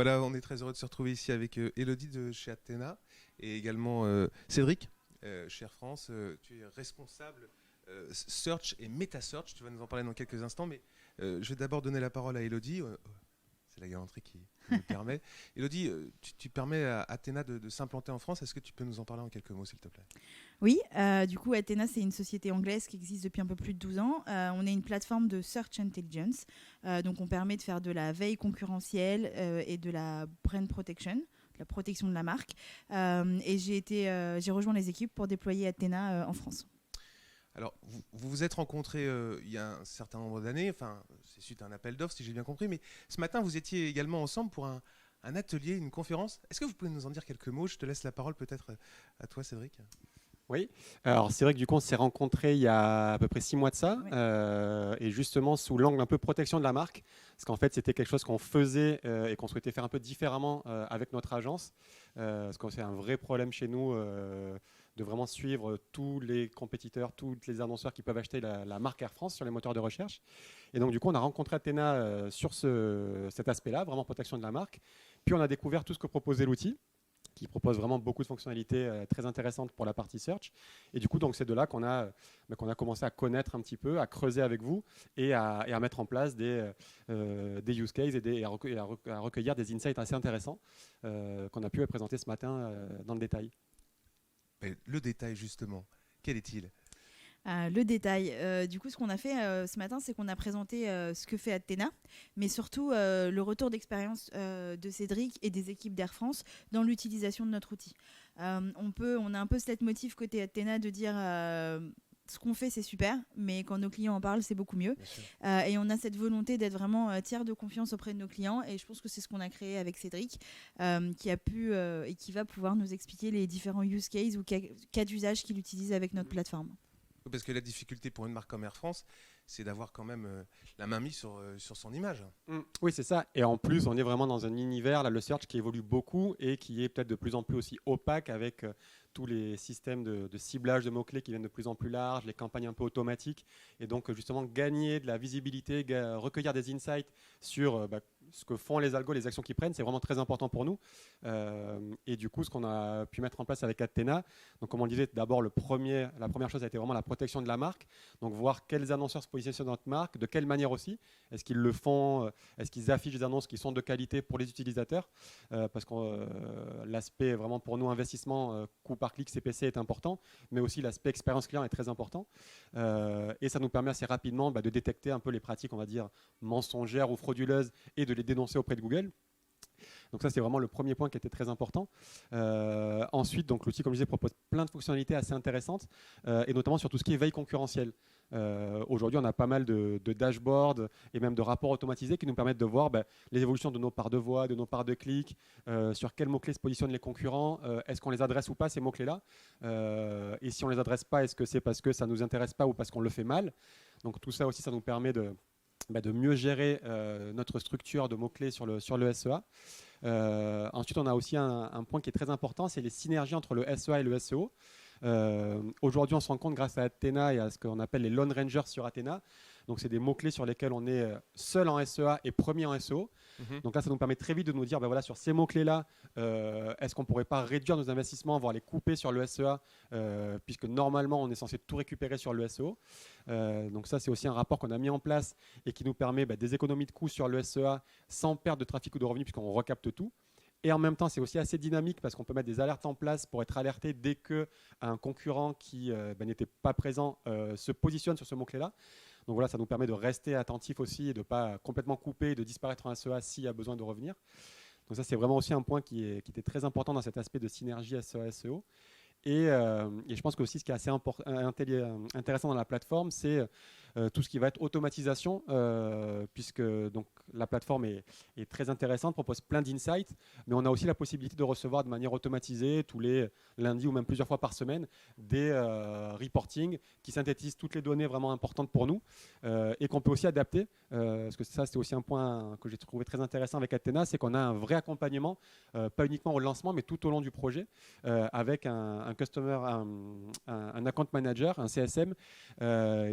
Voilà, on est très heureux de se retrouver ici avec Elodie de chez Athéna et également Cédric, chez Air France. Tu es responsable Search et Meta Search. Tu vas nous en parler dans quelques instants, mais je vais d'abord donner la parole à Elodie. C'est la galanterie qui me le permet. Elodie, tu permets à Athéna de s'implanter en France. Est-ce que tu peux nous en parler en quelques mots, s'il te plaît? Oui, du coup, Athéna, c'est une société anglaise qui existe depuis un peu plus de 12 ans. On est une plateforme de search intelligence. Donc, on permet de faire de la veille concurrentielle et de la brand protection, de la protection de la marque. Et j'ai rejoint les équipes pour déployer Athéna en France. Alors, vous vous êtes rencontrés il y a un certain nombre d'années. Enfin, c'est suite à un appel d'offres, si j'ai bien compris. Mais ce matin, vous étiez également ensemble pour un atelier, une conférence. Est-ce que vous pouvez nous en dire quelques mots? Je te laisse la parole peut-être à toi, Cédric. Oui, alors c'est vrai que du coup on s'est rencontrés il y a à peu près 6 mois de ça, Oui. et justement sous l'angle un peu protection de la marque, parce qu'en fait c'était quelque chose qu'on faisait et qu'on souhaitait faire un peu différemment avec notre agence, parce que c'est un vrai problème chez nous de vraiment suivre tous les compétiteurs, tous les annonceurs qui peuvent acheter la marque Air France sur les moteurs de recherche. Et donc du coup on a rencontré Athéna sur cet aspect-là, vraiment protection de la marque, puis on a découvert tout ce que proposait l'outil, qui propose vraiment beaucoup de fonctionnalités très intéressantes pour la partie search. Et du coup, donc, c'est de là qu'on a commencé à connaître un petit peu, à creuser avec vous et à mettre en place des use cases et à recueillir des insights assez intéressants qu'on a pu présenter ce matin dans le détail. Et le détail, justement, quel est-il? Le détail. Du coup, ce qu'on a fait ce matin, c'est qu'on a présenté ce que fait Athéna, mais surtout le retour d'expérience de Cédric et des équipes d'Air France dans l'utilisation de notre outil. On a un peu cette motif côté Athéna de dire ce qu'on fait, c'est super, mais quand nos clients en parlent, c'est beaucoup mieux. Et on a cette volonté d'être vraiment tiers de confiance auprès de nos clients. Et je pense que c'est ce qu'on a créé avec Cédric, qui a pu et qui va pouvoir nous expliquer les différents use cases ou cas d'usage qu'il utilise avec notre plateforme. Parce que la difficulté pour une marque comme Air France, c'est d'avoir quand même la main mise sur son image. Oui, c'est ça. Et en plus, on est vraiment dans un univers, là, le search, qui évolue beaucoup et qui est peut-être de plus en plus aussi opaque avec tous les systèmes de ciblage de mots-clés qui viennent de plus en plus larges, les campagnes un peu automatiques. Et donc, justement, gagner de la visibilité, recueillir des insights sur ce que font les algos, les actions qu'ils prennent, c'est vraiment très important pour nous. Et du coup, ce qu'on a pu mettre en place avec Athéna, donc comme on le disait, d'abord, la première chose a été vraiment la protection de la marque. Donc, voir quels annonceurs se positionnent sur notre marque, de quelle manière aussi. Est-ce qu'ils le font, est-ce qu'ils affichent des annonces qui sont de qualité pour les utilisateurs, parce que l'aspect vraiment pour nous investissement, coût par clic, CPC est important, mais aussi l'aspect expérience client est très important. Et ça nous permet assez rapidement de détecter un peu les pratiques, on va dire, mensongères ou frauduleuses et de les dénoncer auprès de Google. Donc ça, c'est vraiment le premier point qui était très important. Ensuite, donc, l'outil, comme je disais, propose plein de fonctionnalités assez intéressantes, et notamment sur tout ce qui est veille concurrentielle. Aujourd'hui, on a pas mal de dashboards et même de rapports automatisés qui nous permettent de voir les évolutions de nos parts de voix, de nos parts de clics, sur quels mots-clés se positionnent les concurrents, est-ce qu'on les adresse ou pas, ces mots-clés-là, et si on ne les adresse pas, est-ce que c'est parce que ça ne nous intéresse pas ou parce qu'on le fait mal. Donc tout ça aussi, ça nous permet de mieux gérer notre structure de mots-clés sur le SEA. Ensuite, on a aussi un point qui est très important, c'est les synergies entre le SEA et le SEO. Aujourd'hui, on se rend compte grâce à Athéna et à ce qu'on appelle les Lone Rangers sur Athéna. Donc, c'est des mots-clés sur lesquels on est seul en SEA et premier en SEO. Donc là, ça nous permet très vite de nous dire, voilà, sur ces mots-clés-là, est-ce qu'on ne pourrait pas réduire nos investissements, voire les couper sur le SEA, puisque normalement, on est censé tout récupérer sur le SEO. Donc ça, c'est aussi un rapport qu'on a mis en place et qui nous permet des économies de coûts sur le SEA sans perte de trafic ou de revenus, puisqu'on recapte tout. Et en même temps, c'est aussi assez dynamique parce qu'on peut mettre des alertes en place pour être alerté dès qu'un concurrent qui n'était pas présent se positionne sur ce mot-clé-là. Donc voilà, ça nous permet de rester attentif aussi et de ne pas complètement couper et de disparaître en SEA s'il y a besoin de revenir. Donc ça, c'est vraiment aussi un point qui était très important dans cet aspect de synergie SEA-SEO. Et je pense que aussi ce qui est assez intéressant dans la plateforme, c'est tout ce qui va être automatisation, puisque donc, la plateforme est très intéressante, propose plein d'insights, mais on a aussi la possibilité de recevoir de manière automatisée, tous les lundis ou même plusieurs fois par semaine, des reporting qui synthétisent toutes les données vraiment importantes pour nous et qu'on peut aussi adapter, parce que ça, c'est aussi un point que j'ai trouvé très intéressant avec Athéna, c'est qu'on a un vrai accompagnement, pas uniquement au lancement, mais tout au long du projet, avec un account manager, un CSM,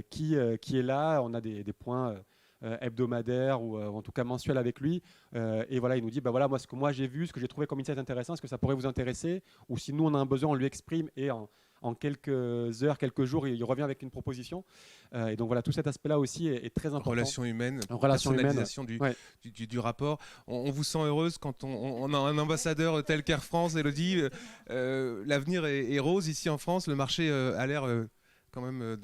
qui est là. On a des points hebdomadaire ou en tout cas mensuel avec lui. Et voilà, il nous dit voilà, moi, ce que moi j'ai vu, ce que j'ai trouvé comme insight intéressant, est-ce que ça pourrait vous intéresser? Ou si nous on a un besoin, on lui exprime et en quelques heures, quelques jours, il revient avec une proposition. Et donc voilà, tout cet aspect-là aussi est très important. Relation humaine, Relation personnalisation humaine, du rapport. On vous sent heureuse quand on a un ambassadeur tel qu'Air France, Elodie. L'avenir est rose ici en France. Le marché a l'air quand même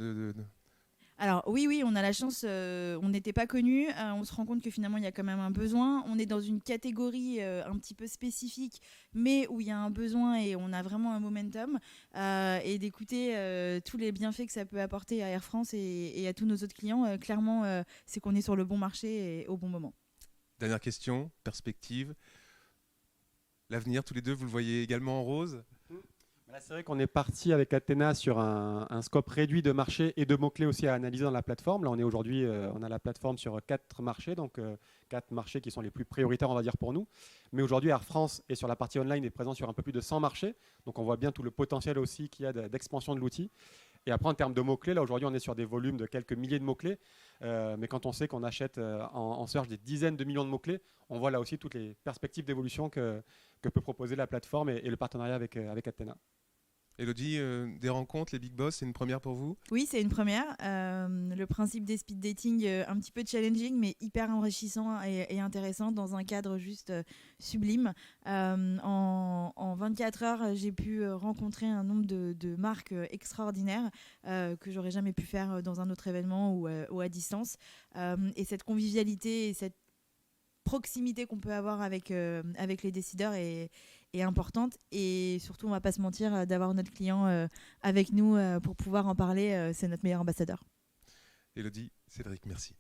Alors oui, on a la chance, on n'était pas connus, on se rend compte que finalement il y a quand même un besoin, on est dans une catégorie un petit peu spécifique, mais où il y a un besoin et on a vraiment un momentum, et d'écouter tous les bienfaits que ça peut apporter à Air France et à tous nos autres clients, clairement c'est qu'on est sur le bon marché et au bon moment. Dernière question, perspective. L'avenir, tous les deux, vous le voyez également en rose? Là, c'est vrai qu'on est parti avec Athena sur un scope réduit de marché et de mots-clés aussi à analyser dans la plateforme. Là, on est aujourd'hui, on a la plateforme sur 4 marchés, donc 4 marchés qui sont les plus prioritaires, on va dire, pour nous. Mais aujourd'hui, Air France est sur la partie online, est présent sur un peu plus de 100 marchés. Donc, on voit bien tout le potentiel aussi qu'il y a d'expansion de l'outil. Et après, en termes de mots-clés, là, aujourd'hui, on est sur des volumes de quelques milliers de mots-clés. Mais quand on sait qu'on achète en search des dizaines de millions de mots-clés, on voit là aussi toutes les perspectives d'évolution que peut proposer la plateforme et le partenariat avec Athena. Elodie, des rencontres, les Big Boss, c'est une première pour vous? Oui, c'est une première. Le principe des speed dating, un petit peu challenging, mais hyper enrichissant et intéressant dans un cadre juste sublime. En 24 heures, j'ai pu rencontrer un nombre de marques extraordinaires que j'aurais jamais pu faire dans un autre événement ou à distance. Et cette convivialité et cette proximité qu'on peut avoir avec les décideurs est importante, et surtout on va pas se mentir, d'avoir notre client avec nous pour pouvoir en parler, c'est notre meilleur ambassadeur. Elodie, Cédric, merci.